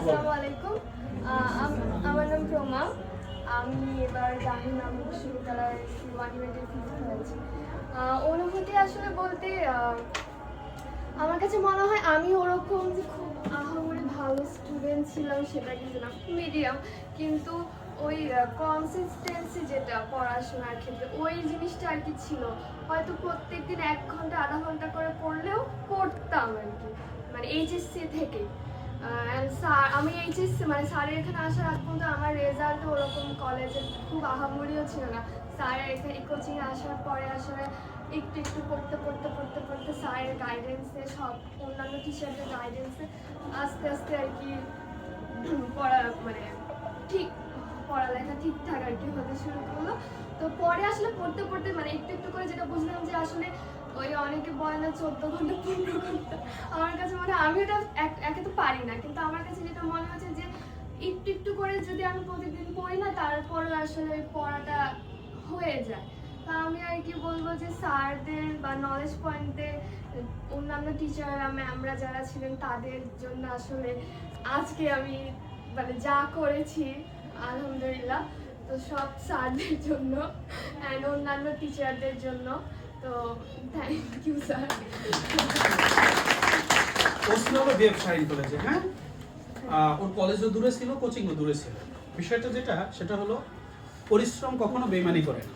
আসসালামু আলাইকুম। আমার নাম প্রমা। আমি এবার জাহাঙ্গীরনগর বিশ্ববিদ্যালয়ের ওয়ান ইউনিটের ফিফথ হয়েছি। অনুভূতি আসলে বলতে আমার কাছে মনে হয় আমি ওরকম যে খুব আহামরি ভালো স্টুডেন্ট ছিলাম সেটা কিন্তু না, মিডিয়াম। কিন্তু ওই কনসিস্টেন্সি যেটা পড়াশোনার ক্ষেত্রে ওই জিনিসটা আর কি ছিল। হয়তো প্রত্যেকদিন 1 ঘন্টা আধা ঘন্টা করে পড়লেও পড়তাম আর কি, মানে এইচএসসি থেকে। স্যার আমি এইচএসসি মানে স্যারের এখানে আসার আগ পর্যন্ত আমার রেজাল্ট ওরকম কলেজে খুব আহামরিও ছিল না। স্যারের এখানে কোচিংয়ে আসার পরে আসলে একটু একটু পড়তে পড়তে পড়তে পড়তে স্যারের গাইডেন্সে সব অন্যান্য টিচারদের গাইডেন্সে আস্তে আস্তে আর কি পড়া মানে ঠিক পড়ালেখা ঠিকঠাক আর কি হতে শুরু করলো। তো পরে আসলে পড়তে পড়তে মানে একটু একটু করে যেটা বুঝলাম যে আসলে ওই অনেকে বলে না 14 ঘন্টা 15 ঘন্টা, আমার কাছে মনে হয় আমি ওটা একে তো পারি না, কিন্তু আমার কাছে যেটা মনে হচ্ছে যে একটু একটু করে যদি আমি প্রতিদিন পড়ি না তারপরে আসলে ওই পড়াটা হয়ে যায়। তা আমি আর কি বলবো যে স্যারদের বা নলেজ পয়েন্টে অন্যান্য টিচাররা ম্যামরা যারা ছিলেন তাদের জন্য আসলে আজকে আমি মানে যা করেছি আলহামদুলিল্লাহ। তো সব স্যারদের জন্য অ্যান্ড অন্যান্য টিচারদের জন্য তো থ্যাংক ইউ স্যার। ও ছিল হলো বিএফ শাহিন কলেজে, হ্যাঁ। ওর কলেজও দূরে ছিল, কোচিংও দূরে ছিল। বিষয়টা যেটা সেটা হলো পরিশ্রম কখনো বেইমানি করে না।